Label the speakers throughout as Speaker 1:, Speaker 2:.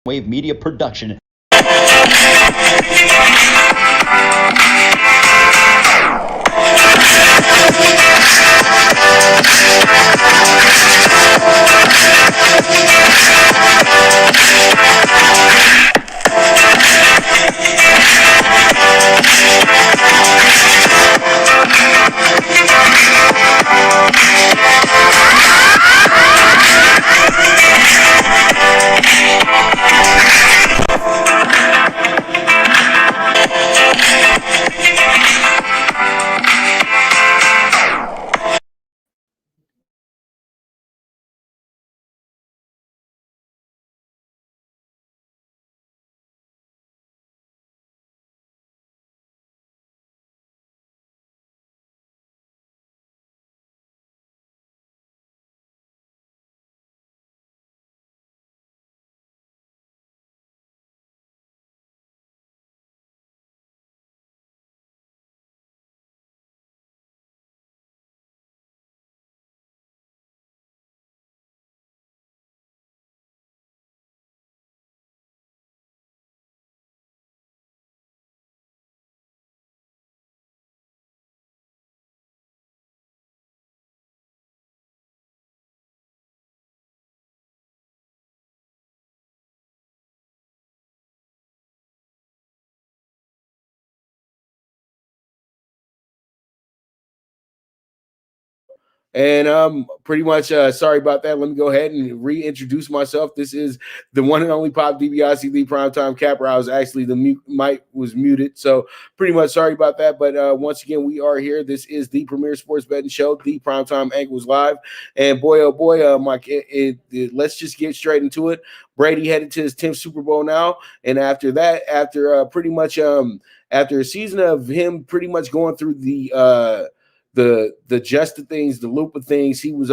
Speaker 1: Wave Media Production.
Speaker 2: And pretty much sorry about that. Let me go ahead and reintroduce myself. This is the one and only Pop DiBiase, the primetime capper. I was actually the mic was muted, so pretty much sorry about that. But once again, we are here. This is the premier sports betting show, the Primetime Angles Live. And boy, oh boy, Mike, let's just get straight into it. Brady headed to his 10th Super Bowl now, and after that, after after a season of him pretty much going through the just of things, the loop of things, he was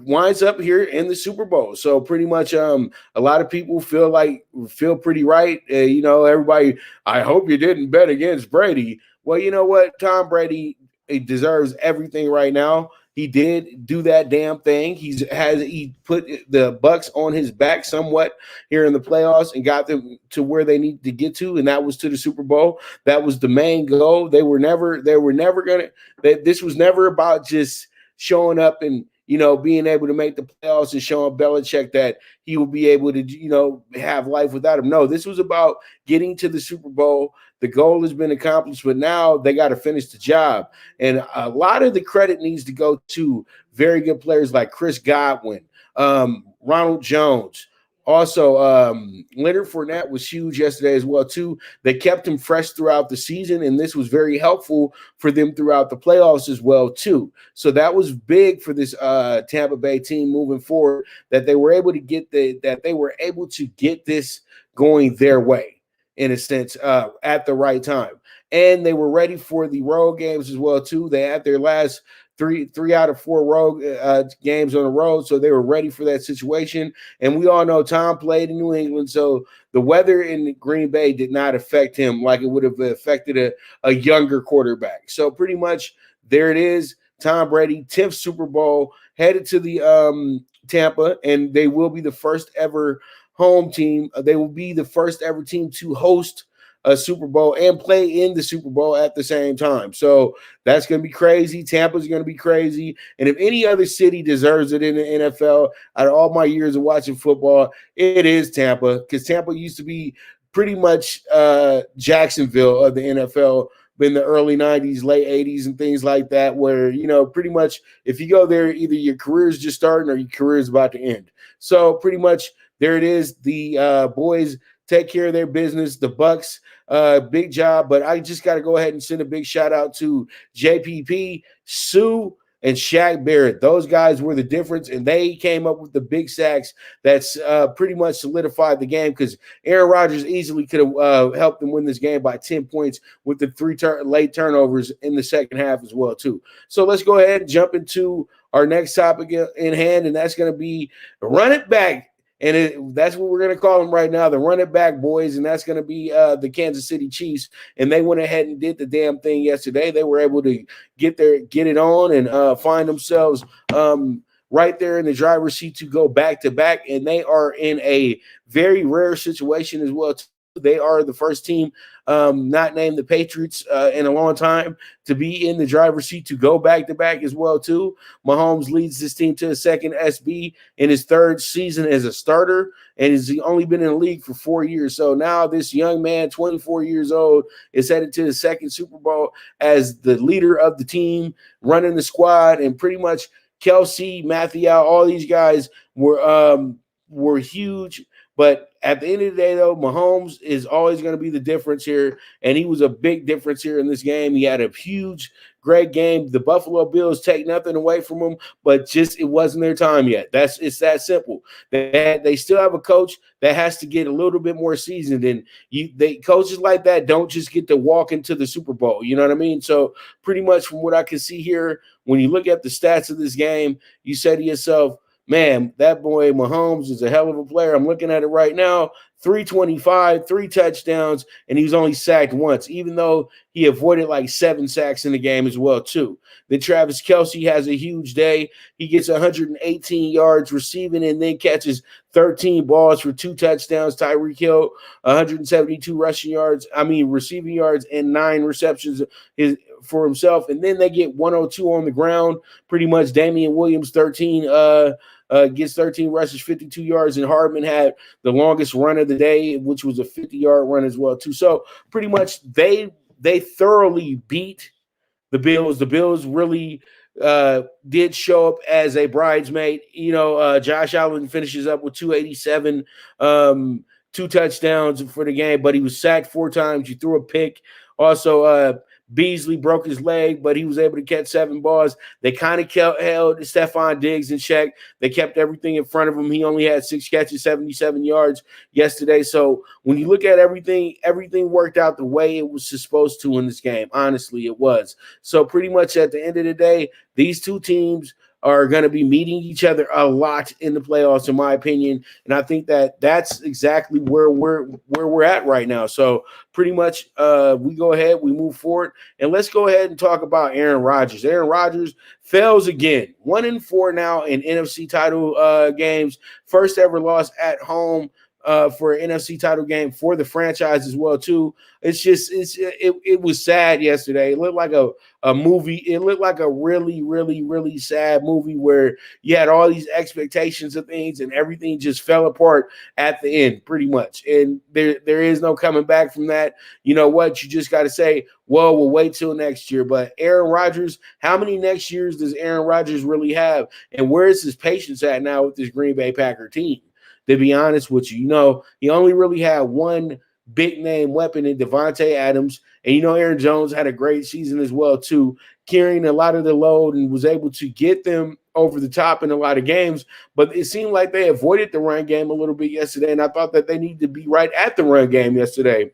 Speaker 2: winds up here in the Super Bowl. So pretty much a lot of people feel pretty right. Everybody, I hope you didn't bet against Brady. Well, you know what? Tom Brady, he deserves everything right now. He did do that damn thing. He put the Bucks on his back somewhat here in the playoffs and got them to where they need to get to, and that was to the Super Bowl. That was the main goal. They were never gonna. This was never about just showing up and being able to make the playoffs and showing Belichick that he will be able to have life without him. No, this was about getting to the Super Bowl. The goal has been accomplished, but now they got to finish the job. And a lot of the credit needs to go to very good players like Chris Godwin, Ronald Jones. Also, Leonard Fournette was huge yesterday as well, too. They kept him fresh throughout the season, and this was very helpful for them throughout the playoffs as well, too. So that was big for this Tampa Bay team moving forward, that they were able to get this going their way, in a sense, at the right time. And they were ready for the road games as well, too. They had their last three out of four road games on the road, so they were ready for that situation. And we all know Tom played in New England, so the weather in Green Bay did not affect him like it would have affected a younger quarterback. So pretty much there it is. Tom Brady, 10th Super Bowl, headed to the Tampa, and they will be the first ever home team. They will be the first ever team to host a Super Bowl and play in the Super Bowl at the same time. So that's going to be crazy. Tampa's going to be crazy. And if any other city deserves it in the NFL, out of all my years of watching football, it is Tampa, because Tampa used to be pretty much Jacksonville of the NFL in the early 90s, late 80s, and things like that, where, pretty much if you go there, either your career is just starting or your career is about to end. So pretty much there it is. The boys take care of their business. The Bucks, big job. But I just got to go ahead and send a big shout out to JPP, Sue, and Shaq Barrett. Those guys were the difference, and they came up with the big sacks that's pretty much solidified the game, because Aaron Rodgers easily could have helped them win this game by 10 points with the three late turnovers in the second half as well, too. So let's go ahead and jump into our next topic in hand, and that's going to be run it back. And that's what we're going to call them right now, the run it back boys, and that's going to be the Kansas City Chiefs. And they went ahead and did the damn thing yesterday. They were able to get it on and find themselves right there in the driver's seat to go back to back, and they are in a very rare situation as well. They are the first team, not named the Patriots in a long time, to be in the driver's seat to go back to back as well too. Mahomes leads this team to a second SB in his third season as a starter, and he's only been in the league for 4 years. So now this young man, 24 years old, is headed to his second Super Bowl as the leader of the team, running the squad, and pretty much Kelsey, Matthew, all these guys were huge. But at the end of the day, though, Mahomes is always going to be the difference here, and he was a big difference here in this game. He had a huge, great game. The Buffalo Bills take nothing away from him, but just it wasn't their time yet. It's that simple. They still have a coach that has to get a little bit more seasoned, and coaches like that don't just get to walk into the Super Bowl. You know what I mean? So pretty much from what I can see here, when you look at the stats of this game, you say to yourself, man, that boy Mahomes is a hell of a player. I'm looking at it right now. 325, 3 touchdowns, and he was only sacked once, even though he avoided like 7 sacks in the game as well, too. Then Travis Kelce has a huge day. He gets 118 yards receiving and then catches 13 balls for 2 touchdowns. Tyreek Hill, 172 receiving yards and 9 receptions for himself. And then they get 102 on the ground. Pretty much Damian Williams, gets 13 rushes, 52 yards, and Hardman had the longest run of the day, which was a 50-yard run as well, too. So pretty much they thoroughly beat the Bills. The Bills really did show up as a bridesmaid. Josh Allen finishes up with 287, 2 touchdowns for the game, but he was sacked 4 times. You threw a pick. Also, Beasley broke his leg, but he was able to catch 7 balls. They kind of held Stephon Diggs in check. They kept everything in front of him. He only had 6 catches, 77 yards yesterday. So when you look at everything worked out the way it was supposed to in this game. Honestly, it was. So pretty much at the end of the day, these two teams are going to be meeting each other a lot in the playoffs, in my opinion. And I think that that's exactly where we're at right now. So pretty much we go ahead, we move forward, and let's go ahead and talk about Aaron Rodgers. Aaron Rodgers fails again. 1-4 now in NFC title games. First ever loss at home for an NFC title game for the franchise as well, too. It was sad yesterday. It looked like a movie. It looked like a really, really, really sad movie where you had all these expectations of things and everything just fell apart at the end, pretty much. And there is no coming back from that. You know what? You just got to say, well, we'll wait till next year. But Aaron Rodgers, how many next years does Aaron Rodgers really have? And where is his patience at now with this Green Bay Packer team? To be honest with you, he only really had one big name weapon in Devontae Adams. And Aaron Jones had a great season as well, too, carrying a lot of the load and was able to get them over the top in a lot of games. But it seemed like they avoided the run game a little bit yesterday, and I thought that they needed to be right at the run game yesterday.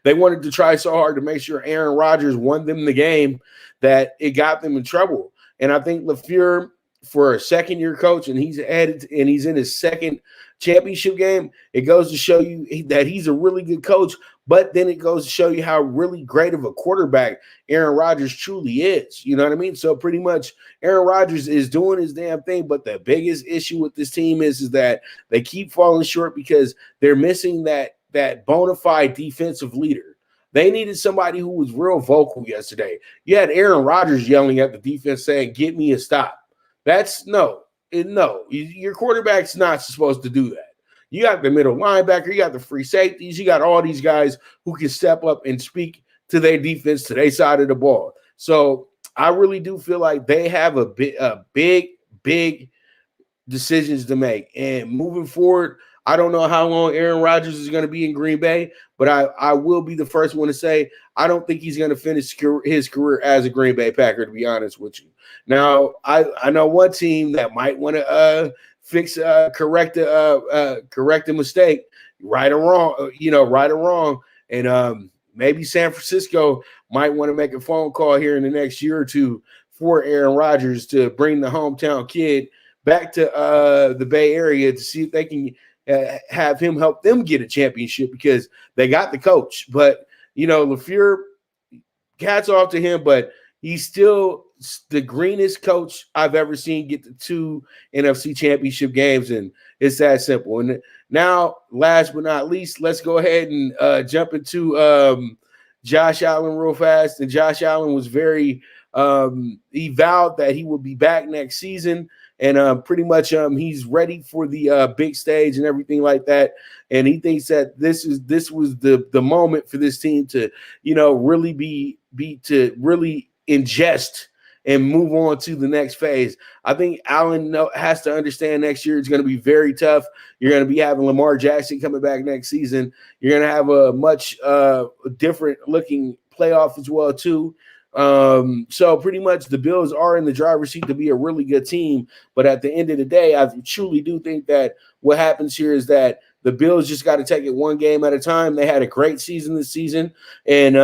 Speaker 2: They wanted to try so hard to make sure Aaron Rodgers won them the game that it got them in trouble. And I think LaFleur, for a second-year coach, and he's in his second championship game, it goes to show you that he's a really good coach, but then it goes to show you how really great of a quarterback Aaron Rodgers truly is. You know what I mean? So pretty much Aaron Rodgers is doing his damn thing, but the biggest issue with this team is that they keep falling short because they're missing that bona fide defensive leader. They needed somebody who was real vocal yesterday. You had Aaron Rodgers yelling at the defense saying, "Get me a stop." That's no. Your quarterback's not supposed to do that. You got the middle linebacker, you got the free safeties, you got all these guys who can step up and speak to their defense, to their side of the ball. So I really do feel like they have a big decisions to make. And moving forward, I don't know how long Aaron Rodgers is going to be in Green Bay, but I will be the first one to say I don't think he's going to finish his career as a Green Bay Packer, to be honest with you. Now, I know one team that might want to correct a mistake, right or wrong. And maybe San Francisco might want to make a phone call here in the next year or two for Aaron Rodgers to bring the hometown kid back to the Bay Area to see if they can have him help them get a championship, because they got the coach. But, LaFleur, hats off to him, but he's still the greenest coach I've ever seen get to 2 NFC championship games, and it's that simple. And now, last but not least, let's go ahead and jump into Josh Allen real fast. And Josh Allen was very he vowed that he would be back next season, and pretty much he's ready for the big stage and everything like that. And he thinks that this was the moment for this team to really be to really ingest and move on to the next phase. I think Allen has to understand next year it's going to be very tough. You're going to be having Lamar Jackson coming back next season. You're going to have a much different looking playoff as well too. So pretty much the Bills are in the driver's seat to be a really good team. But at the end of the day, I truly do think that what happens here is that the Bills just got to take it one game at a time. They had a great season this season. And,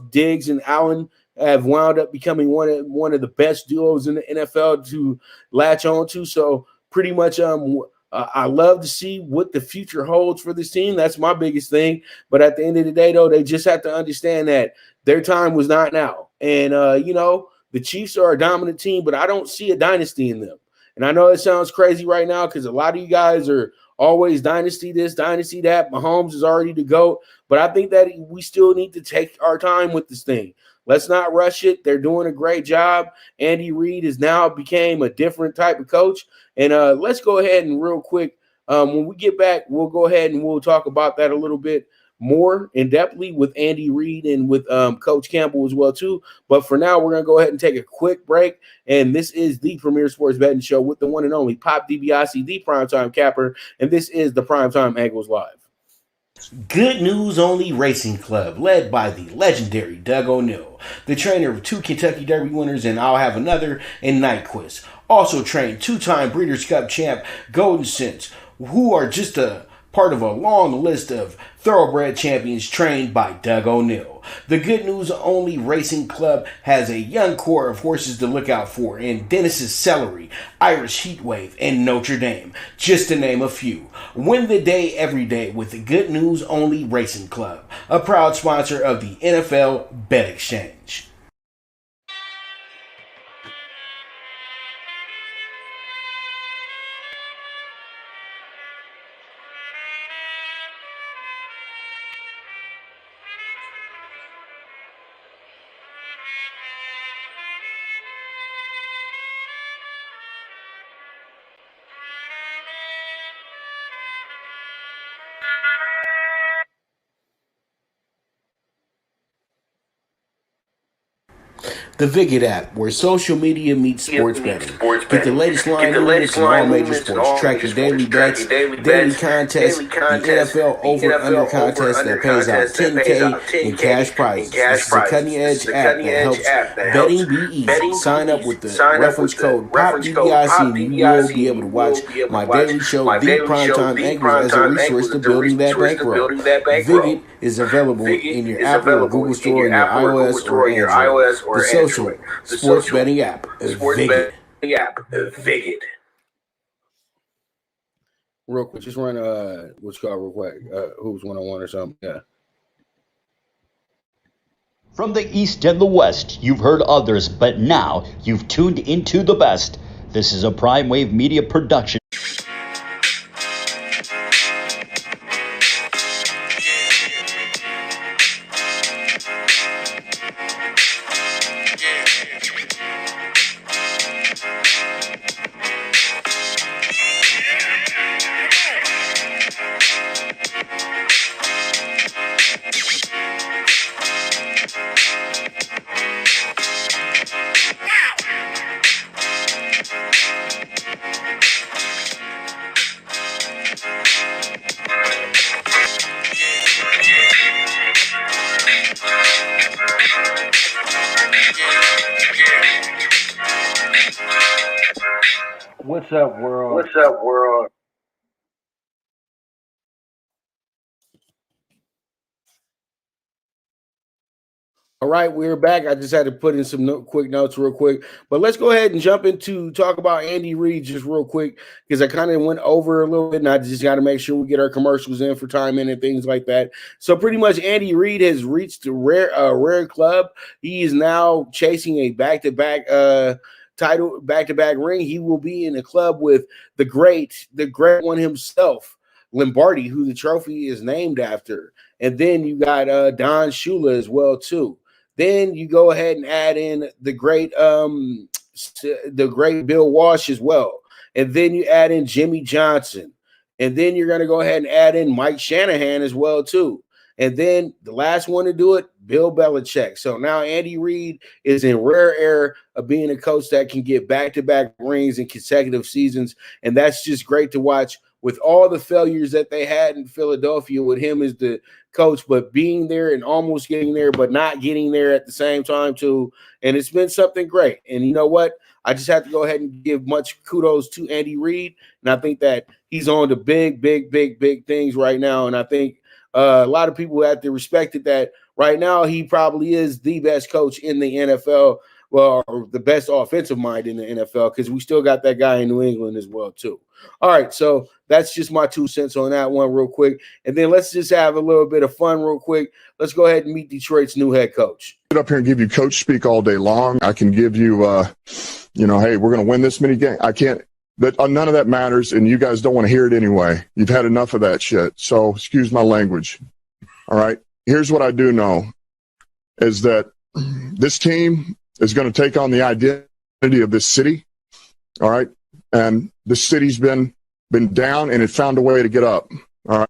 Speaker 2: Diggs and Allen have wound up becoming one of the best duos in the NFL to latch on to. So pretty much I love to see what the future holds for this team. That's my biggest thing. But at the end of the day, though, they just have to understand that their time was not now. And, the Chiefs are a dominant team, but I don't see a dynasty in them. And I know it sounds crazy right now because a lot of you guys are always dynasty this, dynasty that. Mahomes is already the GOAT. But I think that we still need to take our time with this thing. Let's not rush it. They're doing a great job. Andy Reid has now became a different type of coach. And let's go ahead and real quick, when we get back, we'll go ahead and we'll talk about that a little bit more in depthly with Andy Reid and with Coach Campbell as well too. But for now, we're going to go ahead and take a quick break. And this is the Premier Sports Betting Show with the one and only Pop DiBiase, the Primetime Capper. And this is the Primetime Angles Live.
Speaker 1: Good News Only Racing Club, led by the legendary Doug O'Neill, the trainer of 2 Kentucky Derby winners, and I'll have another in Nyquist. Also trained 2-time Breeders' Cup champ Golden Sense, who are just a part of a long list of thoroughbred champions trained by Doug O'Neill. The Good News Only Racing Club has a young core of horses to look out for in Dennis's Celery, Irish Heatwave, and Notre Dame, just to name a few. Win the day every day with the Good News Only Racing Club, a proud sponsor of the NFL Bet Exchange. The Viget app, where social media meets sports betting. Get the latest line movements in all major sports. Track your daily bets, daily contests, the NFL over-under contest that pays out $10K in cash prizes. This is a cutting-edge app that helps betting be easy. Sign up with the reference code POPDBIC and you will be able to watch my daily show, The Primetime Angles, as a resource to building that bankroll. Viget is available in your Apple or Google Store in your iOS or Android. The social sports betting app, Viget.
Speaker 2: Real quick, just run what's called real quick. Who's 101 or something? Yeah.
Speaker 3: From the East and the West, you've heard others, but now you've tuned into the best. This is a Prime Wave Media production.
Speaker 2: What's up, world?
Speaker 4: What's up, world?
Speaker 2: All right, we're back. I just had to put in some quick notes real quick. But let's go ahead and jump into talk about Andy Reid just real quick because I kind of went over a little bit and I just got to make sure we get our commercials in for time in and things like that. So pretty much Andy Reid has reached a rare club. He is now chasing a back-to-back title, back-to-back ring. He will be in a club with the great one himself, Lombardi, who the trophy is named after. And then you got Don Shula as well, too. Then you go ahead and add in the great Bill Walsh as well. And then you add in Jimmy Johnson. And then you're going to go ahead and add in Mike Shanahan as well, too. And then the last one to do it, Bill Belichick. So now Andy Reid is in rare air of being a coach that can get back-to-back rings in consecutive seasons. And that's just great to watch with all the failures that they had in Philadelphia with him as the coach, but being there and almost getting there, but not getting there at the same time too. And it's been something great. And you know what? I just have to go ahead and give much kudos to Andy Reid. And I think that he's on the big things right now. And I think a lot of people have to respect it that right now he probably is the best coach in the NFL. Well, or the best offensive mind in the NFL because we still got that guy in New England as well too. All right, so that's just my 2 cents on that one real quick. And then let's just have a little bit of fun real quick. Let's go ahead and meet Detroit's new head coach.
Speaker 4: Get up here and give you coach speak all day long. I can give you, hey, we're going to win this many games. I can't. But none of that matters, and you guys don't want to hear it anyway. You've had enough of that shit. So excuse my language. All right, here's what I do know is that this team is going to take on the identity of this city. All right. And the city's been down and it found a way to get up. All right.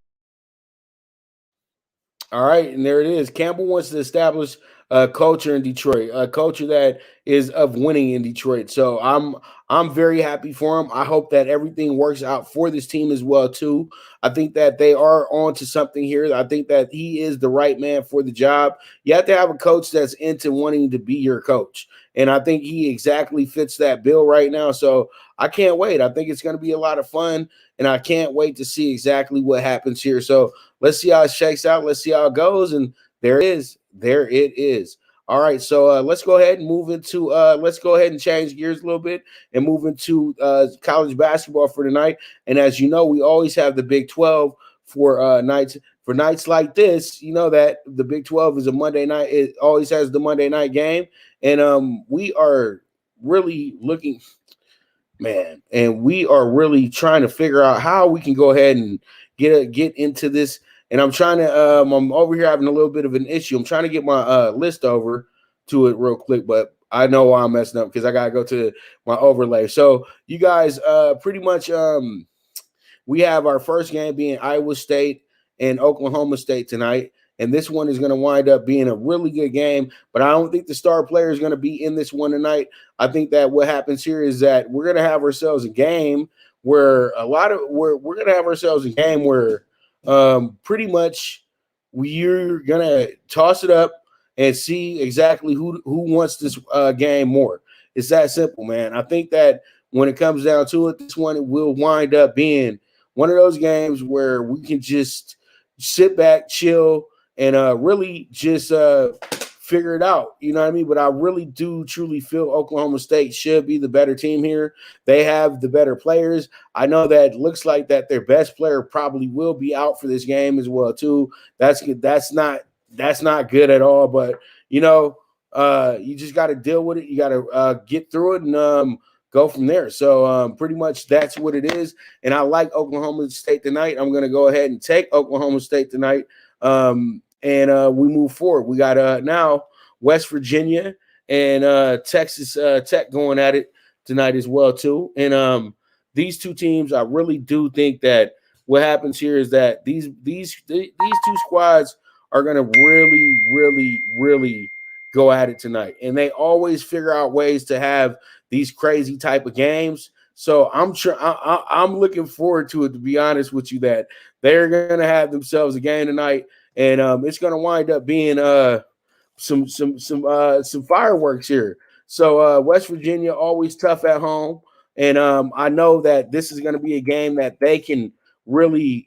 Speaker 2: All right. And there it is. Campbell wants to establish a culture in Detroit, a culture that is of winning in Detroit. So I'm very happy for him. I hope that everything works out for this team as well, too. I think that they are on to something here. I think that he is the right man for the job. You have to have a coach that's into wanting to be your coach. And I think he exactly fits that bill right now. So I can't wait. I think it's going to be a lot of fun. And I can't wait to see exactly what happens here. So let's see how it shakes out. Let's see how it goes. And there it is. There it is. All right, so let's go ahead and move into let's go ahead and change gears a little bit and move into college basketball for tonight. And as you know, we always have the Big 12 for nights like this. You know that the Big 12 is a Monday night. It always has the Monday night game, and we are really looking, man, and we are really trying to figure out how we can go ahead and get into this. And I'm trying to I'm over here having a little bit of an issue. I'm trying to get my list over to it real quick, but I know why I'm messing up because I got to go to my overlay. So you guys pretty much we have our first game being Iowa State and Oklahoma State tonight. And this one is going to wind up being a really good game. But I don't think the star player is going to be in this one tonight. I think that what happens here is that we're going to have ourselves a game where we're going to have ourselves a game where pretty much we're gonna toss it up and see exactly who wants this game more. It's that simple, man. I think that when it comes down to it, this one will wind up being one of those games where we can just sit back, chill, and really just figure it out. You know what I mean? But I really do truly feel Oklahoma State should be the better team here. They have the better players. I know that it looks like that their best player probably will be out for this game as well too. That's not good at all. But you know, you just got to deal with it. You got to get through it and go from there. So pretty much that's what it is. And I like Oklahoma State tonight. I'm going to go ahead and take Oklahoma State tonight. And we move forward. We got now West Virginia and Texas Tech going at it tonight as well too. And these two teams, I really do think that what happens here is that these two squads are going to really go at it tonight. And they always figure out ways to have these crazy type of games. So I'm looking forward to it, to be honest with you, that they're going to have themselves a game tonight. And it's going to wind up being some fireworks here. So West Virginia always tough at home, and I know that this is going to be a game that they can really,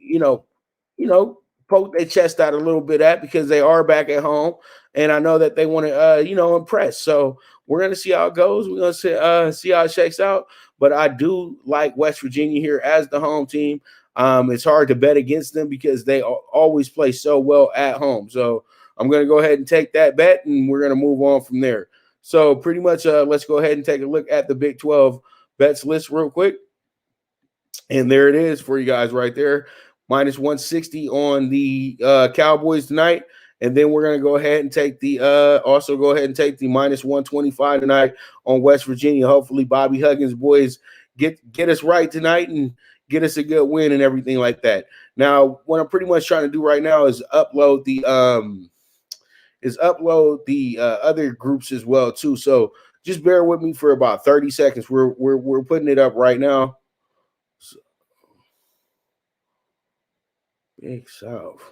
Speaker 2: poke their chest out a little bit at because they are back at home. and I know that they want to, impress. So we're going to see how it goes. We're going to see how it shakes out. But I do like West Virginia here as the home team. It's hard to bet against them because they always play so well at home. So I'm going to go ahead and take that bet, and we're going to move on from there. So pretty much let's go ahead and take a look at the Big 12 bets list real quick. And there it is for you guys right there. Minus 160 on the Cowboys tonight. And then we're going to go ahead and take the minus 125 tonight on West Virginia. Hopefully Bobby Huggins' boys get us right tonight and get us a good win and everything like that. Now, what I'm pretty much trying to do right now is upload the other groups as well too. So just bear with me for about 30 seconds. We're putting it up right now. So, Big South.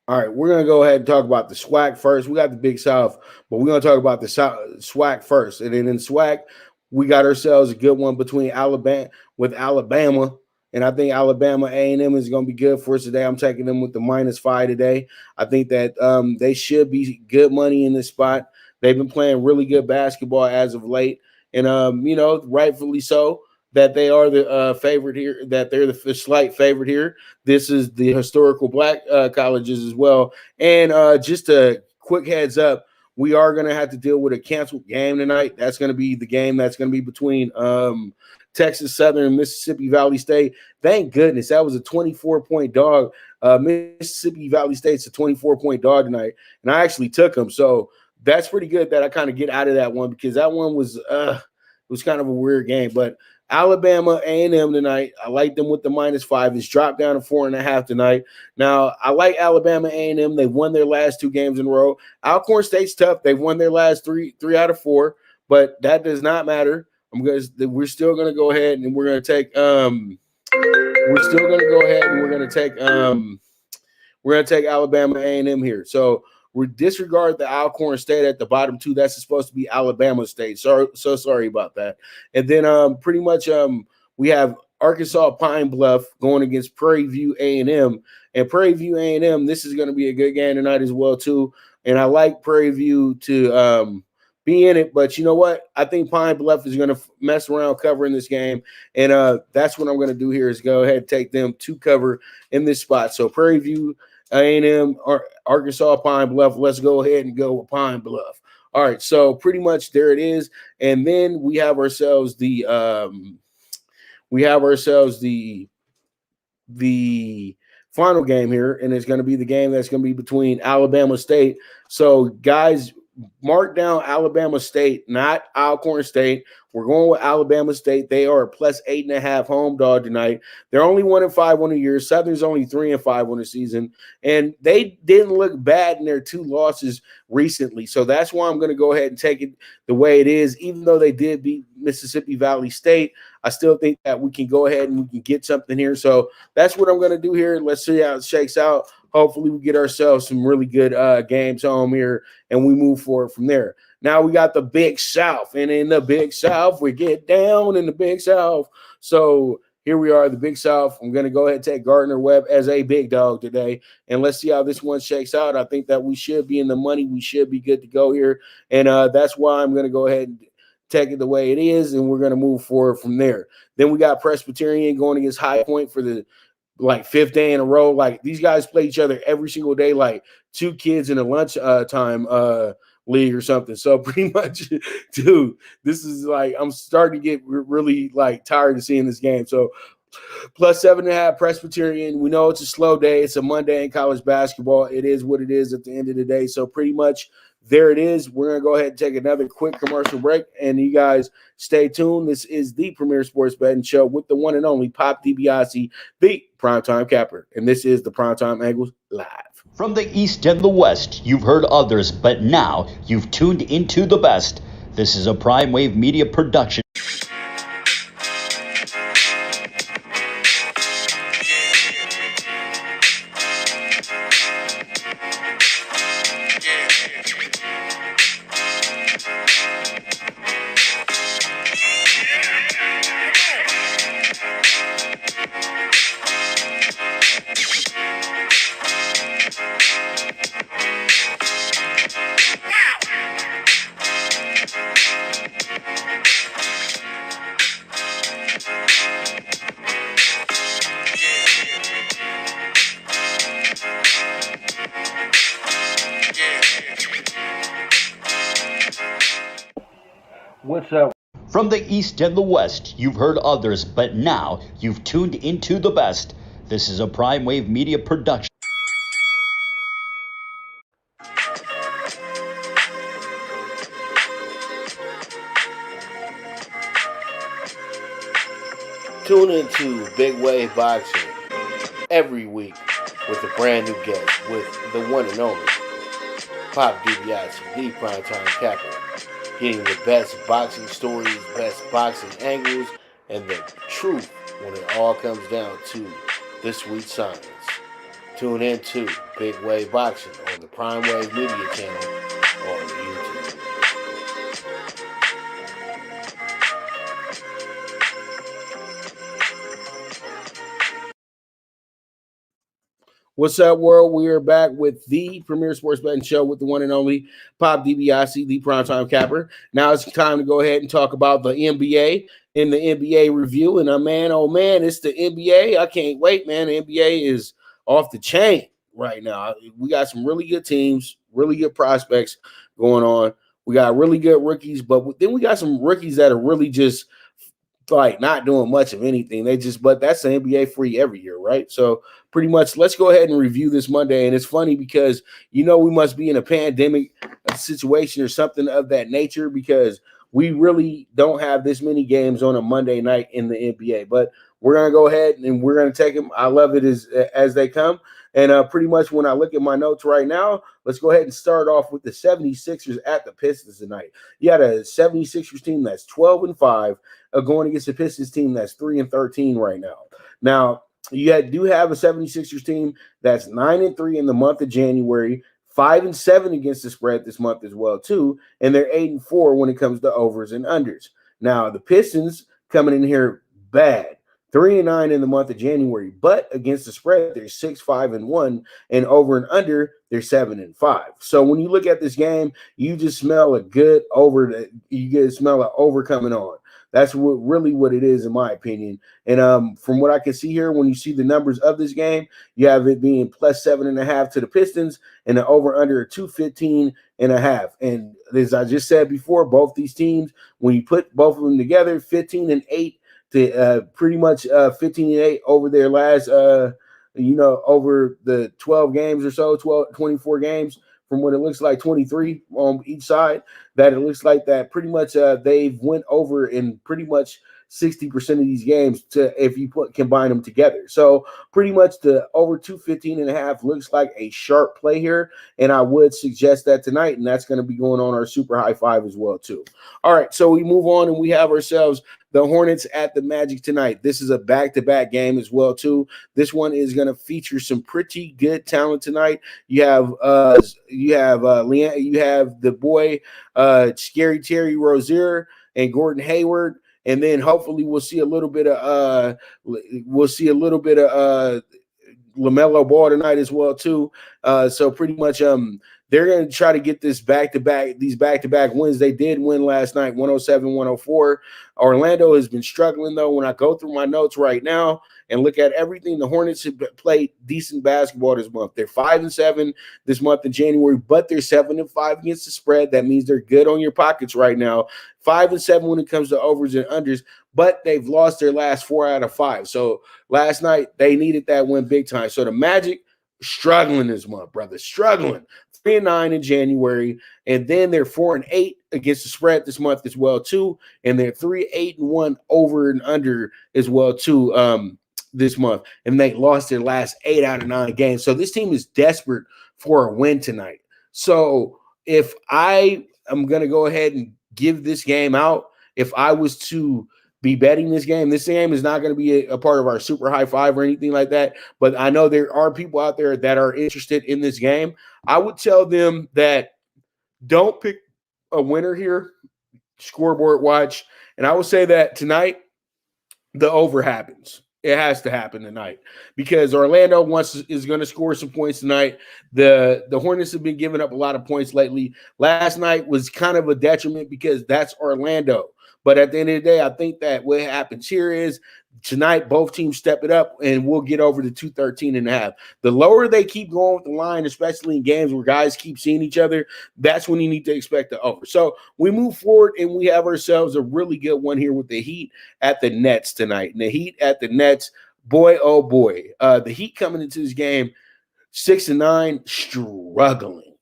Speaker 2: All right, we're going to go ahead and talk about the SWAC first. We got the Big South, but we're going to talk about the SWAC first. And then in SWAC, we got ourselves a good one between Alabama, and I think Alabama A&M is going to be good for us today. I'm taking them with the -5 today. I think that they should be good money in this spot. They've been playing really good basketball as of late, and rightfully so. That they are the favorite here, that they're the slight favorite here. This is the historical black colleges as well. And just a quick heads up, we are going to have to deal with a canceled game tonight. That's going to be the game that's going to be between Texas Southern and Mississippi Valley State. Thank goodness that was a 24-point dog. Mississippi Valley State's a 24-point dog tonight, and I actually took them. So that's pretty good that I kind of get out of that one because that one was kind of a weird game. But Alabama A&M tonight, I like them with the -5. It's dropped down to 4.5 tonight. Now, I like Alabama A&M. They've won their last 2 games in a row. Alcorn State's tough. They've won their last three out of 4, but that does not matter. We're still going to go ahead and we're going to take Alabama A&M here. So we disregard the Alcorn State at the bottom 2. That's supposed to be Alabama State. So sorry about that. And then pretty much we have Arkansas Pine Bluff going against Prairie View A&M. And Prairie View A&M, this is going to be a good game tonight as well too. And I like Prairie View to be in it. But you know what? I think Pine Bluff is going to mess around covering this game. And that's what I'm going to do here is go ahead and take them to cover in this spot. So Prairie View A&M, Arkansas, Pine Bluff. Let's go ahead and go with Pine Bluff. All right, so pretty much there it is, and then we have ourselves the final game here, and it's going to be the game that's going to be between Alabama State. So guys, mark down Alabama State, not Alcorn State. We're going with Alabama State. They are a +8.5 home dog tonight. They're only 1-5 on the year. Southern's only 3-5 on the season, and they didn't look bad in their 2 losses recently. So that's why I'm going to go ahead and take it the way it is. Even though they did beat Mississippi Valley State, I still think that we can go ahead and we can get something here. So that's what I'm going to do here. Let's see how it shakes out. Hopefully we get ourselves some really good games home here, and we move forward from there. Now we got the Big South, and in the Big South, we get down in the Big South. So here we are, the Big South. I'm going to go ahead and take Gardner-Webb as a big dog today, and let's see how this one shakes out. I think that we should be in the money. We should be good to go here, and that's why I'm going to go ahead and take it the way it is, and we're going to move forward from there. Then we got Presbyterian going against High Point for the 5th day in a row. Like, these guys play each other every single day, like 2 kids in a lunch time league or something. So pretty much, dude, this is like, I'm starting to get really tired of seeing this game. So +7.5 Presbyterian. We know it's a slow day. It's a Monday in college basketball. It is what it is at the end of the day. So pretty much there it is. We're going to go ahead and take another quick commercial break, and you guys stay tuned. This is the premier sports betting show with the one and only Pop DiBiase, the Primetime Capper, and this is the Primetime Angles Live.
Speaker 3: From the East and the West, you've heard others, but now you've tuned into the best. This is a Prime Wave Media production.
Speaker 2: What's up?
Speaker 3: From the East and the West, you've heard others, but now you've tuned into the best. This is a Prime Wave Media production.
Speaker 1: Tune into Big Wave Boxing every week with a brand new guest with the one and only Pop DiBiase, the PrimeTime Capper, getting the best boxing stories, best boxing angles, and the truth when it all comes down to the sweet science. Tune in to Big Wave Boxing on the Prime Wave Media channel on YouTube.
Speaker 2: What's up, world? We are back with the premier sports betting show with the one and only Pop DiBiase, the primetime capper. Now it's time to go ahead and talk about the NBA in the NBA review. And man, oh man, it's the NBA. I can't wait, man. The NBA is off the chain right now. We got some really good teams, really good prospects going on. We got really good rookies, but then we got some rookies that are really just like not doing much of anything. But that's the NBA free every year, right? So pretty much let's go ahead and review this Monday. And it's funny because, we must be in a pandemic situation or something of that nature because we really don't have this many games on a Monday night in the NBA. But we're going to go ahead and we're going to take them. I love it as they come. And pretty much when I look at my notes right now, let's go ahead and start off with the 76ers at the Pistons tonight. You got a 76ers team that's 12-5 going against the Pistons team that's 3-13 right now. Now, you do have a 76ers team that's 9-3 in the month of January, 5-7 against the spread this month as well, too. And they're 8-4 when it comes to overs and unders. Now, the Pistons coming in here bad. 3-9 in the month of January, but against the spread, they're 6-5-1, and over and under, they're 7-5. So when you look at this game, you just smell a good over. You get smell an over coming on. That's what it is, in my opinion. And from what I can see here, when you see the numbers of this game, you have it being plus 7.5 to the Pistons, and the over under 215.5. And as I just said before, both these teams, when you put both of them together, 15-8. To pretty much 15-8 over their last, over the 12 games or so, 24 games from what it looks like, 23 on each side, that it looks like that pretty much they've went over in pretty much 60% of these games if you combine them together. So pretty much the over 215.5 looks like a sharp play here, and I would suggest that tonight, and that's going to be going on our super high five as well too. All right, so we move on and we have ourselves the Hornets at the Magic tonight. This is a back-to-back game as well too. This one is going to feature some pretty good talent tonight. You have the boy Scary Terry Rozier and Gordon Hayward. And then hopefully we'll see a little bit of LaMelo Ball tonight as well too. So pretty much they're going to try to get these back-to-back wins. They did win last night, 107-104. Orlando has been struggling though. When I go through my notes right now and look at everything, the Hornets have played decent basketball this month. They're 5-7 this month in January, but they're 7-5 against the spread. That means they're good on your pockets right now. 5-7 when it comes to overs and unders, but they've lost their last 4 out of 5. So last night they needed that win big time. So the Magic struggling this month, brother, struggling. 3-9 in January, and then they're 4-8 against the spread this month as well too, and they're 3-8-1 over and under as well too this month, and they lost their last 8 out of 9 games. So this team is desperate for a win tonight. So if I am going to go ahead and give this game out, if I was to be betting this game is not going to be a part of our super high five or anything like that. But I know there are people out there that are interested in this game. I would tell them that don't pick a winner here, scoreboard watch. And I would say that tonight, the over happens. It has to happen tonight because Orlando is going to score some points tonight. The Hornets have been giving up a lot of points lately. Last night was kind of a detriment because that's Orlando. But at the end of the day, I think that what happens here is tonight, both teams step it up, and we'll get over to 213.5. The lower they keep going with the line, especially in games where guys keep seeing each other, that's when you need to expect the over. So we move forward, and we have ourselves a really good one here with the Heat at the Nets tonight. And the Heat at the Nets, boy, oh boy. The Heat coming into this game 6-9, struggling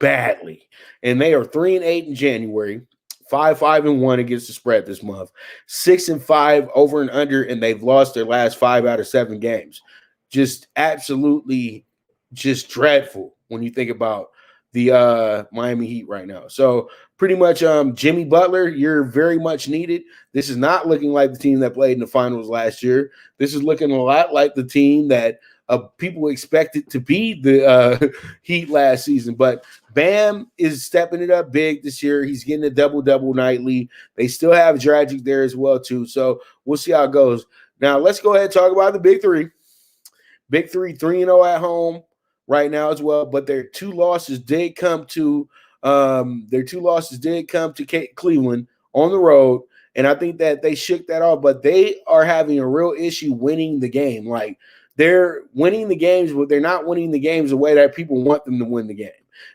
Speaker 2: badly. And they are 3-8 in January. 5-5-1 against the spread this month, 6-5 over and under, and they've lost their last 5 out of 7 games. Just absolutely, just dreadful when you think about the Miami Heat right now. So pretty much, Jimmy Butler, you're very much needed. This is not looking like the team that played in the finals last year. This is looking a lot like the team that people expected to be the Heat last season, but Bam is stepping it up big this year. He's getting a double-double nightly. They still have Dragic there as well, too. So we'll see how it goes. Now, let's go ahead and talk about the Big Three. Big Three, 3-0 at home right now as well, but their two losses did come to Cleveland on the road, and I think that they shook that off, but they are having a real issue winning the game. Like, they're winning the games, but they're not winning the games the way that people want them to win the game.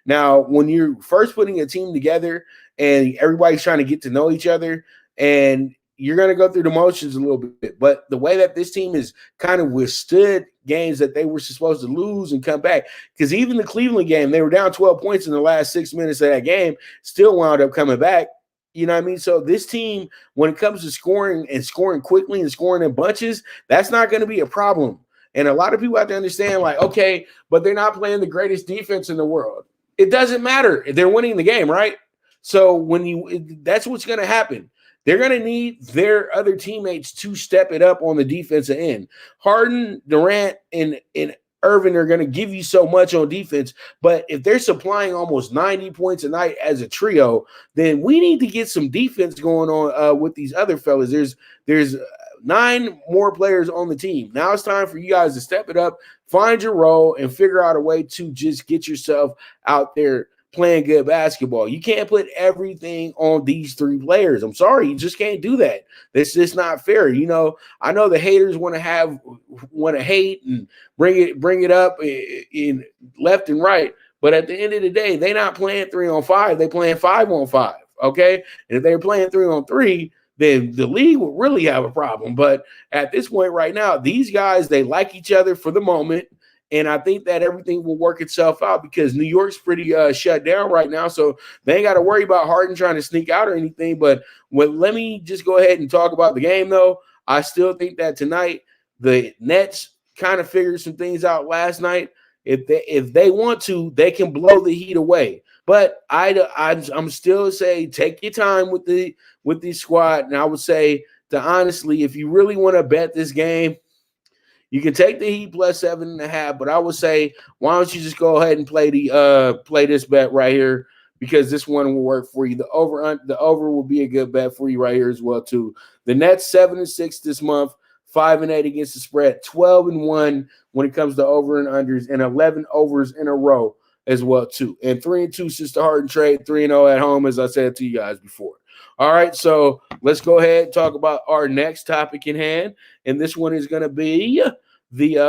Speaker 2: Now, when you're first putting a team together and everybody's trying to get to know each other, and you're going to go through the motions a little bit, but the way that this team has kind of withstood games that they were supposed to lose and come back, because even the Cleveland game, they were down 12 points in the last 6 minutes of that game, still wound up coming back. You know what I mean? So this team, when it comes to scoring and scoring quickly and scoring in bunches, that's not going to be a problem. And a lot of people have to understand, like, okay, but they're not playing the greatest defense in the world. It doesn't matter. They're winning the game, right? So that's what's going to happen. They're going to need their other teammates to step it up on the defensive end. Harden, Durant, and Irving are going to give you so much on defense, but if they're supplying almost 90 points a night as a trio, then we need to get some defense going on with these other fellas. There's 9 more players on the team. Now it's time for you guys to step it up, find your role, and figure out a way to just get yourself out there playing good basketball. You can't put everything on these 3 players. I'm sorry, you just can't do that. That's just not fair. You know, I know the haters want to hate and bring it up in left and right, but at the end of the day, they're not playing 3-on-5. They're playing 5-on-5. Okay, and if they're playing 3-on-3, then the league will really have a problem. But at this point right now, these guys, they like each other for the moment. And I think that everything will work itself out because New York's pretty shut down right now. So they ain't got to worry about Harden trying to sneak out or anything. But let me just go ahead and talk about the game, though. I still think that tonight the Nets kind of figured some things out last night. If they want to, they can blow the Heat away. But I'm still saying take your time with the squad. And I would say to honestly, if you really want to bet this game, you can take the Heat plus 7.5, but I would say, why don't you just go ahead and play this bet right here, because this one will work for you. The over will be a good bet for you right here as well too. The Nets 7-6 this month, 5-8 against the spread, 12-1 when it comes to over and unders, and 11 overs in a row as well too. And 3-2 since the Harden trade, 3-0 at home, as I said to you guys before. All right, so let's go ahead and talk about our next topic in hand, and this one is going to be this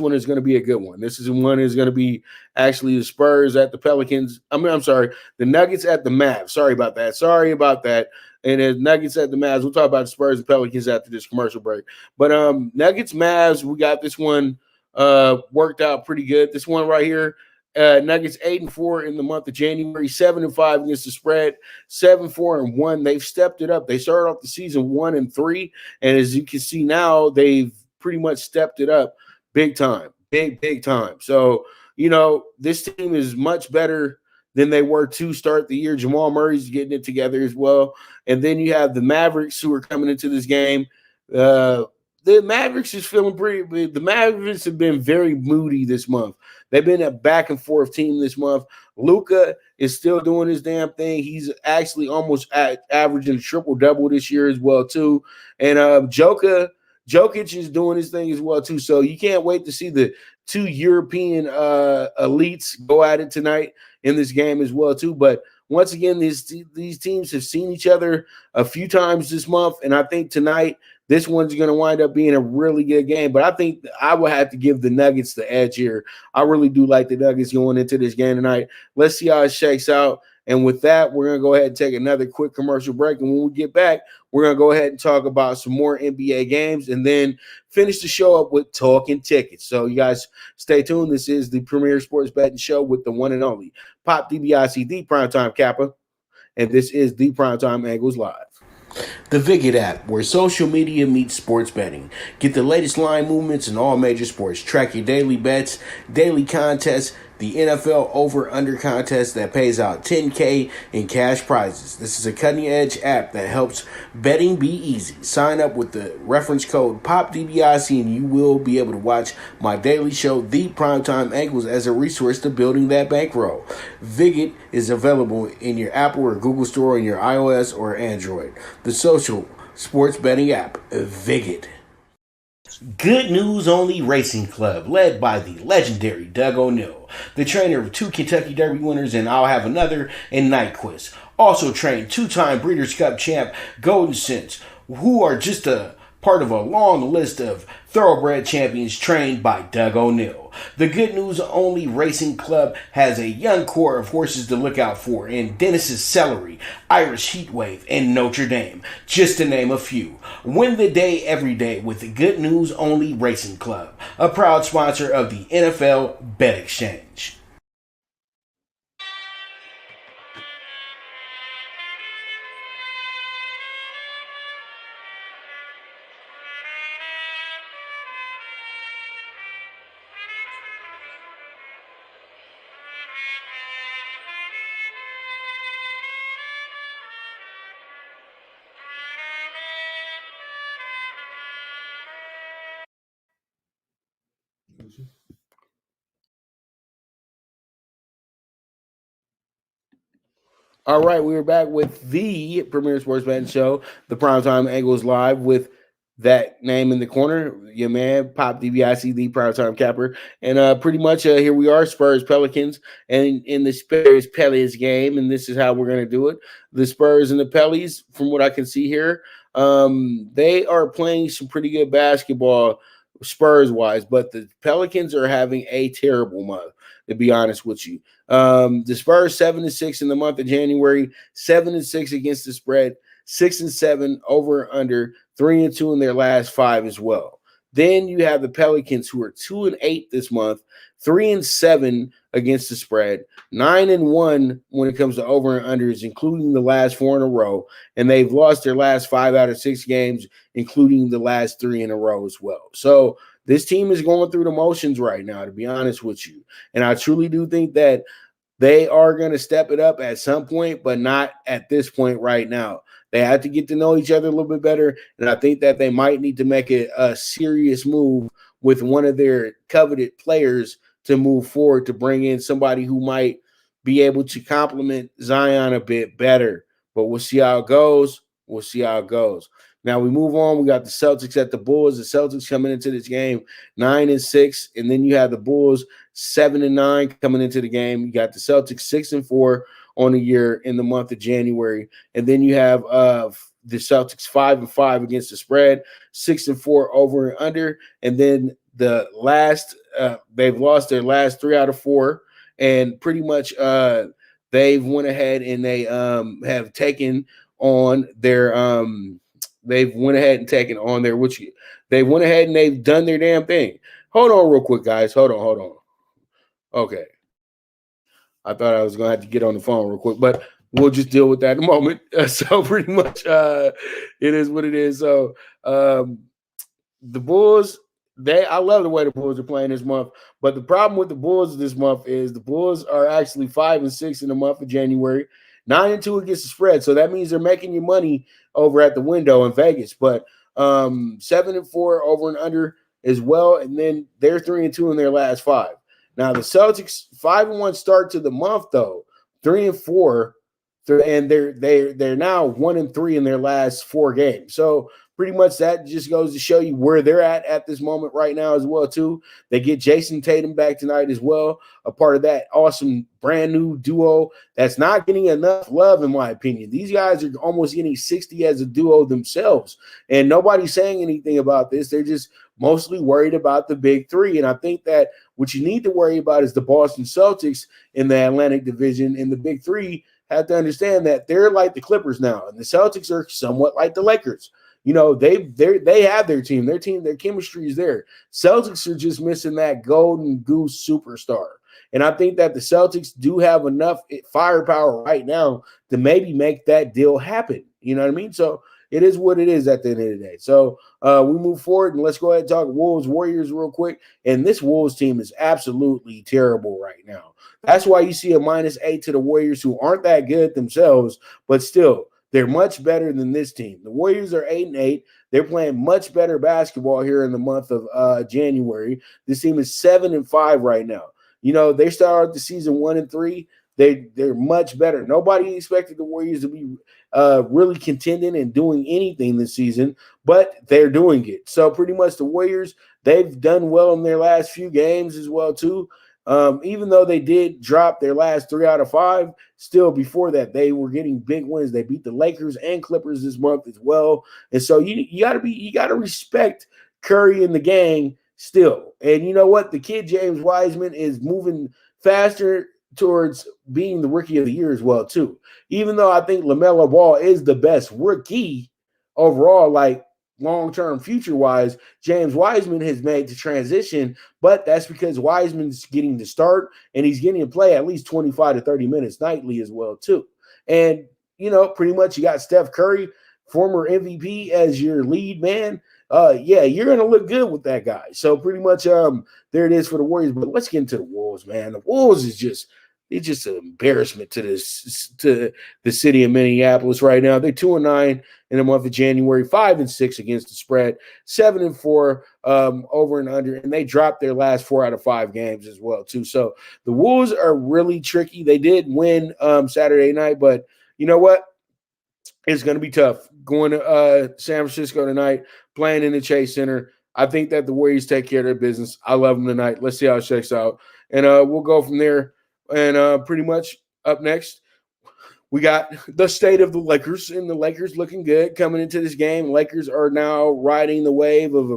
Speaker 2: one is going to be a good one. This is going to be actually the Spurs at the Pelicans. I'm sorry, the Nuggets at the Mavs. Sorry about that. And the Nuggets at the Mavs. We'll talk about the Spurs and Pelicans after this commercial break. But Nuggets Mavs, we got this one worked out pretty good. This one right here. Nuggets 8-4 in the month of January, 7-5 against the spread, 7-4-1. They've stepped it up. They started off the season 1-3, and as you can see now, they've pretty much stepped it up big time, big time. So, you know, this team is much better than they were to start the year. Jamal Murray's getting it together as well. And then you have the Mavericks who are coming into this game. The Mavericks is feeling pretty. The Mavericks have been very moody this month. They've been a back and forth team this month. Luka is still doing his damn thing. He's actually almost averaging a triple-double this year as well too. And Jokic is doing his thing as well too. So you can't wait to see the 2 European elites go at it tonight in this game as well too. But once again, these teams have seen each other a few times this month, and I think tonight this one's going to wind up being a really good game. But I think I will have to give the Nuggets the edge here. I really do like the Nuggets going into this game tonight. Let's see how it shakes out. And with that, we're going to go ahead and take another quick commercial break. And when we get back, we're going to go ahead and talk about some more NBA games and then finish the show up with Talking Tickets. So you guys stay tuned. This is the premier sports betting show with the one and only Pop DBIC, the Primetime Kappa. And this is the Primetime Angles Live.
Speaker 1: The Viget app, where social media meets sports betting. Get the latest line movements in all major sports. Track your daily bets, daily contests, the NFL over-under contest that pays out $10K in cash prizes. This is a cutting-edge app that helps betting be easy. Sign up with the reference code POPDBIC and you will be able to watch my daily show, The Primetime Angles, as a resource to building that bankroll. Viget is available in your Apple or Google Store on your iOS or Android. The social sports betting app, Viget. Good News Only Racing Club, led by the legendary Doug O'Neill, the trainer of 2 Kentucky Derby winners and I'll Have Another and Nyquist. Also trained 2-time Breeders' Cup champ Golden Sense, who are just a part of a long list of thoroughbred champions trained by Doug O'Neill. The Good News Only Racing Club has a young core of horses to look out for in Dennis's Celery, Irish Heatwave, and Notre Dame, just to name a few. Win the day every day with the Good News Only Racing Club, a proud sponsor of the NFL Bet Exchange.
Speaker 2: All right, we are back with the premier sports betting show, the Primetime Angles Live, with that name in the corner, your man Pop DBIC, the Primetime Capper, and pretty much here we are, Spurs Pelicans, and in the Spurs Pelicans game, and this is how we're going to do it. The Spurs and the Pelicans, from what I can see here, they are playing some pretty good basketball, Spurs wise, but the Pelicans are having a terrible month, to be honest with you. The Spurs 7-6 in the month of January, 7-6 against the spread, 6-7 over under, 3-2 in their last 5 as well. Then you have the Pelicans, who are 2-8 this month, 3-7 against the spread, 9-1 when it comes to over and unders, including the last 4 in a row, and they've lost their last 5 out of 6 games, including the last 3 in a row as well. So this team is going through the motions right now, to be honest with you. And I truly do think that they are going to step it up at some point, but not at this point right now. They have to get to know each other a little bit better, and I think that they might need to make a serious move with one of their coveted players to move forward, to bring in somebody who might be able to complement Zion a bit better. But we'll see how it goes. We'll see how it goes. Now we move on. We got the Celtics at the Bulls. The Celtics coming into this game 9-6, and then you have the Bulls 7-9 coming into the game. You got the Celtics 6-4 on the year in the month of January, and then you have the Celtics 5-5 against the spread, 6-4 over and under, and then the last they've lost their last 3 out of 4, and pretty much they've went ahead and they have taken on their they've went ahead and taken on their they went ahead and they've done their damn thing. Hold on real quick, guys. Hold on. Okay. I thought I was going to have to get on the phone real quick, but we'll just deal with that in a moment. So pretty much it is what it is. So the Bulls, I love the way the Bulls are playing this month, but the problem with the Bulls this month is the Bulls are actually 5-6 in the month of January, 9-2 against the spread. So that means they're making you money over at the window in Vegas, but 7-4 over and under as well. And then they're 3-2 in their last 5. Now the Celtics 5-1 start to the month though, 3-4 And they're now 1-3 in their last 4 games. So pretty much that just goes to show you where they're at this moment right now as well too. They get Jason Tatum back tonight as well, a part of that awesome brand new duo that's not getting enough love in my opinion. These guys are almost getting 60 as a duo themselves, and nobody's saying anything about this. They're just mostly worried about the big three, and I think that what you need to worry about is the Boston Celtics in the Atlantic Division, and the big three have to understand that they're like the Clippers now, and the Celtics are somewhat like the Lakers. You know, they have their team, their chemistry is there. Celtics are just missing that golden goose superstar. And I think that the Celtics do have enough firepower right now to maybe make that deal happen. You know what I mean? So it is what it is at the end of the day. So we move forward, and let's go ahead and talk Wolves Warriors real quick. And this Wolves team is absolutely terrible right now. That's why you see a -8 to the Warriors, who aren't that good themselves, but still, they're much better than this team. The Warriors are 8-8. They're playing much better basketball here in the month of January. This team is 7-5 right now. You know, they started the season 1-3. They're much better. Nobody expected the Warriors to be really contending and doing anything this season, but they're doing it. So pretty much the Warriors, they've done well in their last few games as well too. Even though they did drop their last 3 out of 5, still before that they were getting big wins. They beat the Lakers and Clippers this month as well. And so you gotta respect Curry and the gang still. And you know what? The kid James Wiseman is moving faster towards being the rookie of the year as well too. Even though I think LaMelo Ball is the best rookie overall, like long-term future-wise, James Wiseman has made the transition, but that's because Wiseman's getting the start, and he's getting to play at least 25 to 30 minutes nightly as well, too. And, you know, pretty much you got Steph Curry, former MVP, as your lead man. Yeah, you're going to look good with that guy. So pretty much there it is for the Warriors. But let's get into the Wolves, man. The Wolves is just – it's just an embarrassment to the city of Minneapolis right now. They're 2-9 in the month of January, 5-6 against the spread, 7-4 over and under, and they dropped their last 4 out of 5 games as well too. So the Wolves are really tricky. They did win Saturday night, but you know what? It's going to be tough going to San Francisco tonight, playing in the Chase Center. I think that the Warriors take care of their business. I love them tonight. Let's see how it shakes out, and we'll go from there. And pretty much up next, we got the state of the Lakers, and the Lakers looking good coming into this game. Lakers are now riding the wave of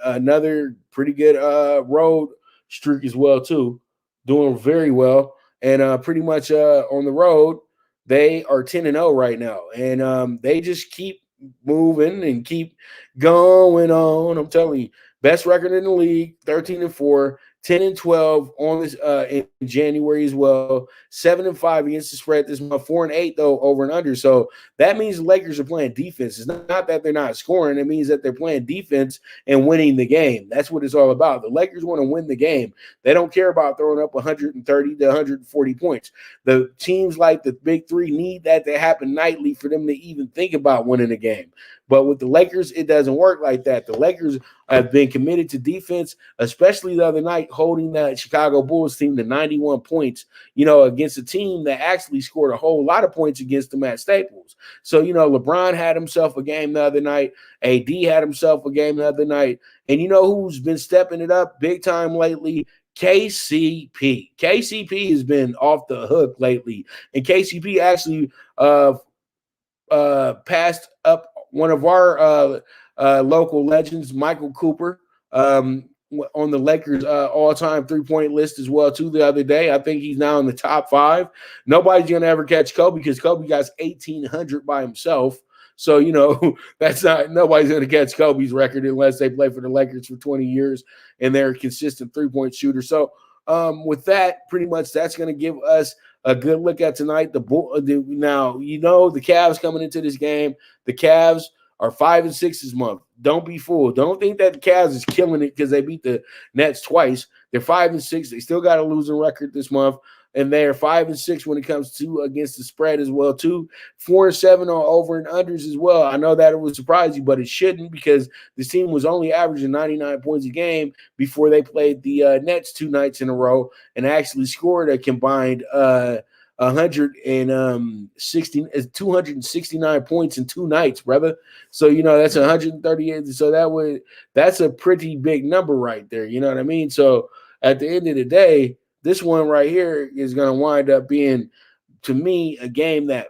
Speaker 2: another pretty good road streak as well too, doing very well. And pretty much on the road, they are 10-0 right now, and they just keep moving and keep going on. I'm telling you, best record in the league, 13-4. 10-12 on this in January as well. 7-5 against the spread this month. 4-8 though over and under. So that means the Lakers are playing defense. It's not that they're not scoring. It means that they're playing defense and winning the game. That's what it's all about. The Lakers want to win the game. They don't care about throwing up 130 to 140 points. The teams like the Big Three need that to happen nightly for them to even think about winning a game. But with the Lakers, it doesn't work like that. The Lakers have been committed to defense, especially the other night, holding that Chicago Bulls team to 91 points, you know, against a team that actually scored a whole lot of points against them at Staples. So, you know, LeBron had himself a game the other night. AD had himself a game the other night. And you know who's been stepping it up big time lately? KCP. KCP has been off the hook lately. And KCP actually passed up one of our local legends, Michael Cooper, on the Lakers all-time three-point list as well, too, the other day. I think he's now in the top 5. Nobody's going to ever catch Kobe because Kobe got 1,800 by himself. So, you know, nobody's going to catch Kobe's record unless they play for the Lakers for 20 years and they're a consistent three-point shooter. So, with that, pretty much that's going to give us a good look at tonight. Now, you know, the Cavs coming into this game. The Cavs are 5-6 this month. Don't be fooled. Don't think that the Cavs is killing it because they beat the Nets twice. They're 5-6. They still got a losing record this month, and they're 5-6 when it comes to against the spread as well too. 4-7 on over and unders as well. I know that it would surprise you, but it shouldn't because this team was only averaging 99 points a game before they played the Nets 2 nights in a row and actually scored a combined 269 points in 2 nights, brother. So that's 138. So that's a pretty big number right there. You know what I mean? So at the end of the day, this one right here is going to wind up being, to me, a game that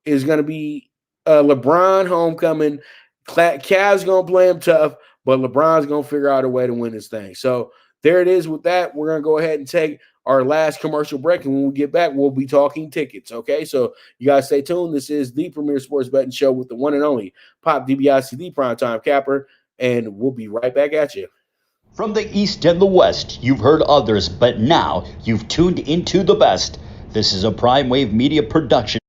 Speaker 2: is going to be LeBron homecoming. Cavs going to play him tough, but LeBron's going to figure out a way to win this thing. So there it is with that. We're going to go ahead and take our last commercial break, and when we get back, we'll be talking tickets, okay? So you guys stay tuned. This is the premier sports betting show with the one and only Pop DiBiase, the primetime capper, and we'll be right back at you.
Speaker 3: From the East and the West, you've heard others, but now you've tuned into the best. This is a Prime Wave Media production.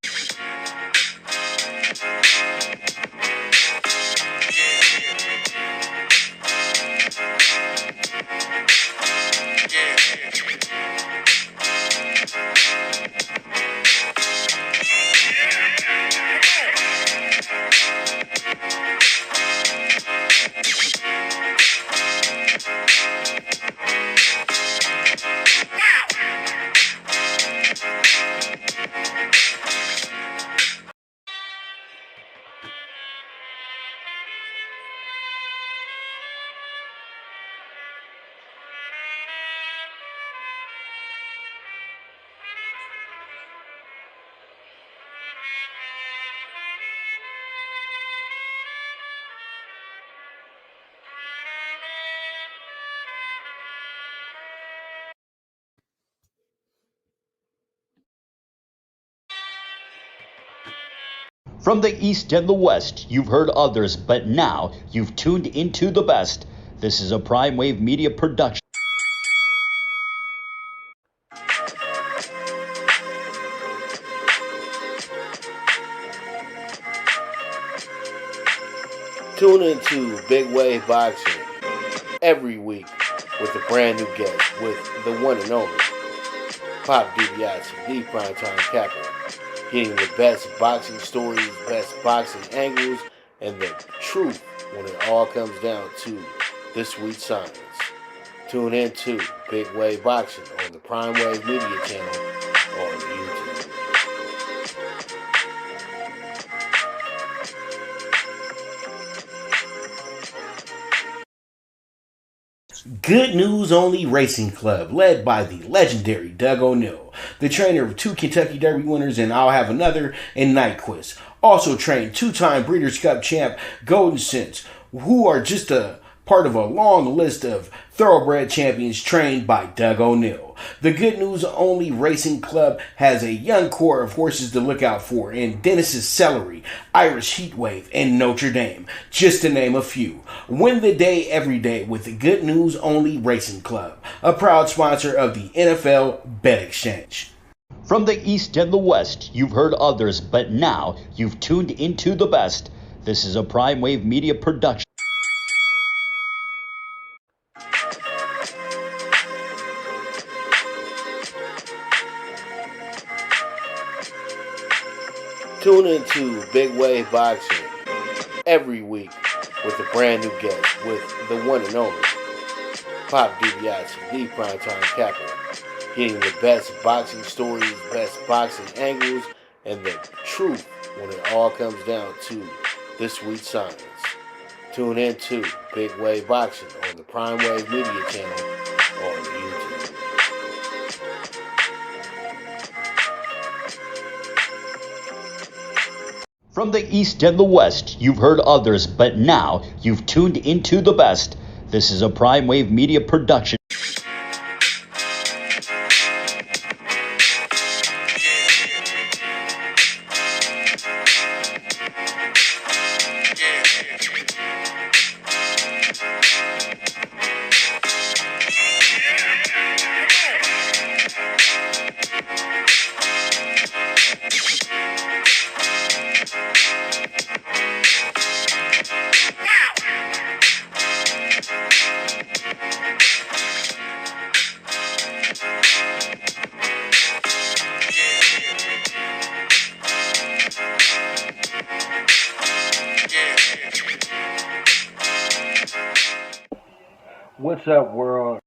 Speaker 3: From the East and the West, you've heard others, but now you've tuned into the best. This is a Prime Wave Media production.
Speaker 2: Tune into Big Wave Boxing every week with a brand new guest with the one and only Pop DiBiase, the primetime capper, getting the best boxing stories, best boxing angles, and the truth when it all comes down to the sweet science. Tune in to Big Wave Boxing on the Prime Wave Media channel on YouTube.
Speaker 1: Good News Only Racing Club, led by the legendary Doug O'Neill, the trainer of 2 Kentucky Derby winners and I'll Have Another and Nyquist. Also trained 2-time Breeders' Cup champ Golden Sense, who are just a part of a long list of thoroughbred champions trained by Doug O'Neill. The Good News Only Racing Club has a young core of horses to look out for in Dennis's Celery, Irish Heatwave, and Notre Dame, just to name a few. Win the day every day with the Good News Only Racing Club, a proud sponsor of the NFL Bet Exchange.
Speaker 3: From the East and the West, you've heard others, but now you've tuned into the best. This is a Prime Wave Media production.
Speaker 2: Tune into Big Wave Boxing every week with a brand new guest with the one and only Pop DiBiase, the primetime capper, getting the best boxing stories, best boxing angles, and the truth when it all comes down to the sweet science. Tune in to Big Wave Boxing on the Prime Wave Media channel on YouTube.
Speaker 3: From the East and the West, you've heard others, but now you've tuned into the best. This is a Prime Wave Media production.
Speaker 2: What's up, world?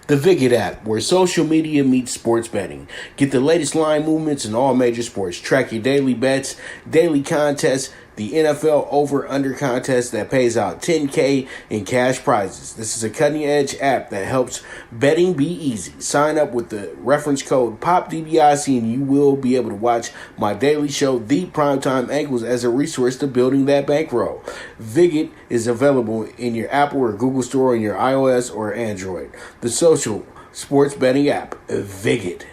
Speaker 1: The Viget app, where social media meets sports betting. Get the latest line movements in all major sports. Track your daily bets, daily contests, the NFL over-under contest that pays out $10K in cash prizes. This is a cutting-edge app that helps betting be easy. Sign up with the reference code POPDBIC and you will be able to watch my daily show, The Primetime Angles, as a resource to building that bankroll. Viget is available in your Apple or Google Store on your iOS or Android. The social sports betting app, Viget.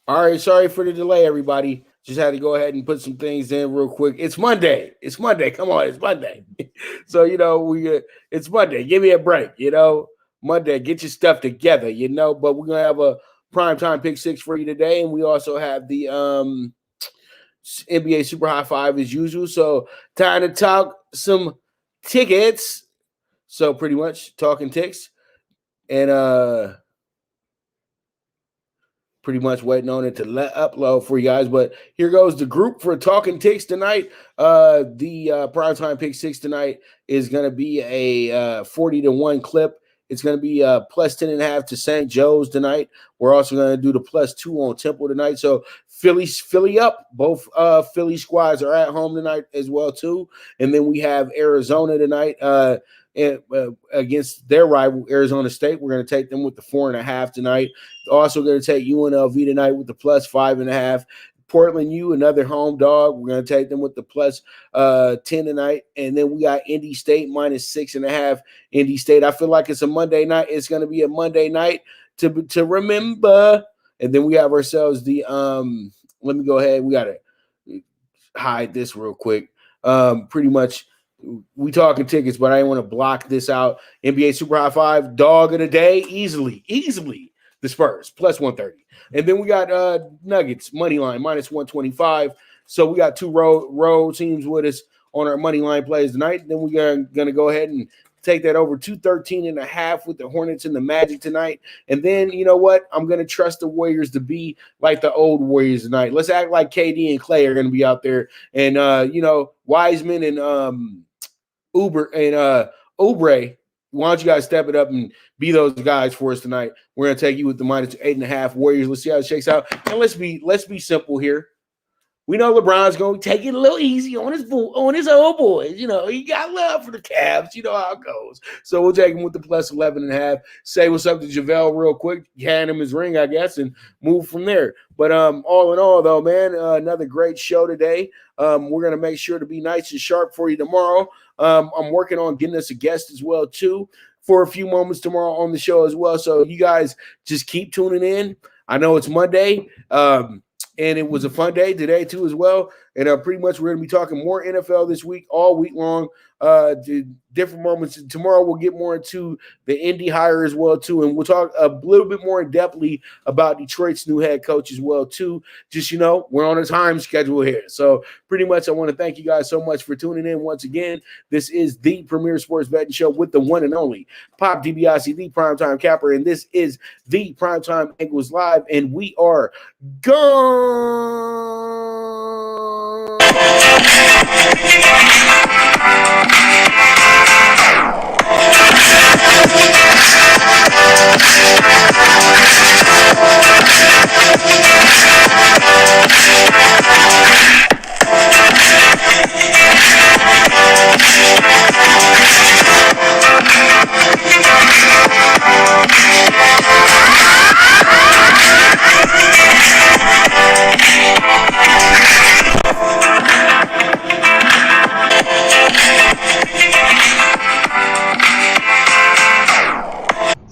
Speaker 2: All right, sorry for the delay, everybody. Just had to go ahead and put some things in real quick. It's Monday. It's Monday. Come on, it's Monday. So it's Monday. Give me a break. Monday. Get your stuff together. But we're gonna have a primetime pick six for you today, and we also have the NBA Super High Five as usual. So time to talk some tickets. So pretty much talking ticks, and pretty much waiting on it to upload for you guys. But here goes the group for Talking Ticks tonight. The primetime pick six tonight is going to be a 40-1 clip. It's going to be plus 10.5 to St. Joe's tonight. We're also going to do the plus 2 on Temple tonight. So Philly up. Both Philly squads are at home tonight as well too. And then we have Arizona tonight against their rival Arizona State. We're going to take them with the 4.5 tonight. Also going to take UNLV tonight with the plus 5.5. Portland U, another home dog. We're going to take them with the plus 10 tonight. And then we got Indy State minus 6.5. Indy State. I feel like it's a Monday night. It's going to be a Monday night to remember. And then we have ourselves the let me go ahead. We got to hide this real quick. Pretty much we talking tickets, but I didn't want to block this out. NBA Super High Five, dog of the day, easily the Spurs, plus 130. And then we got Nuggets, money line, minus 125. So we got two road teams with us on our money line plays tonight. Then we are going to go ahead and take that over 213.5 with the Hornets and the Magic tonight. And then, you know what? I'm going to trust the Warriors to be like the old Warriors tonight. Let's act like KD and Clay are going to be out there. And, Wiseman and Oubre, why don't you guys step it up and be those guys for us tonight? We're going to take you with the minus 8.5 Warriors. Let's see how it shakes out. And let's be simple here. We know LeBron's going to take it a little easy on his old boys. He got love for the Cavs. You know how it goes. So we'll take him with the plus 11.5. Say what's up to JaVale real quick. Hand him his ring, I guess, and move from there. But all in all, though, man, another great show today. We're going to make sure to be nice and sharp for you tomorrow. I'm working on getting us a guest as well, too, for a few moments tomorrow on the show as well. So you guys just keep tuning in. I know it's Monday. And it was a fun day today, too, as well. And pretty much we're going to be talking more NFL this week, all week long, different moments. Tomorrow we'll get more into the Indy hire as well, too. And we'll talk a little bit more in-depthly about Detroit's new head coach as well, too. Just, we're on a time schedule here. So pretty much I want to thank you guys so much for tuning in once again. This is the premier sports betting show with the one and only Pop DiBiase, the Primetime Capper. And this is the Primetime Angles Live. And we are gone.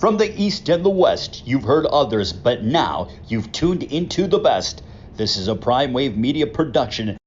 Speaker 3: From the East and the West, you've heard others, but now you've tuned into the best. This is a Prime Wave Media production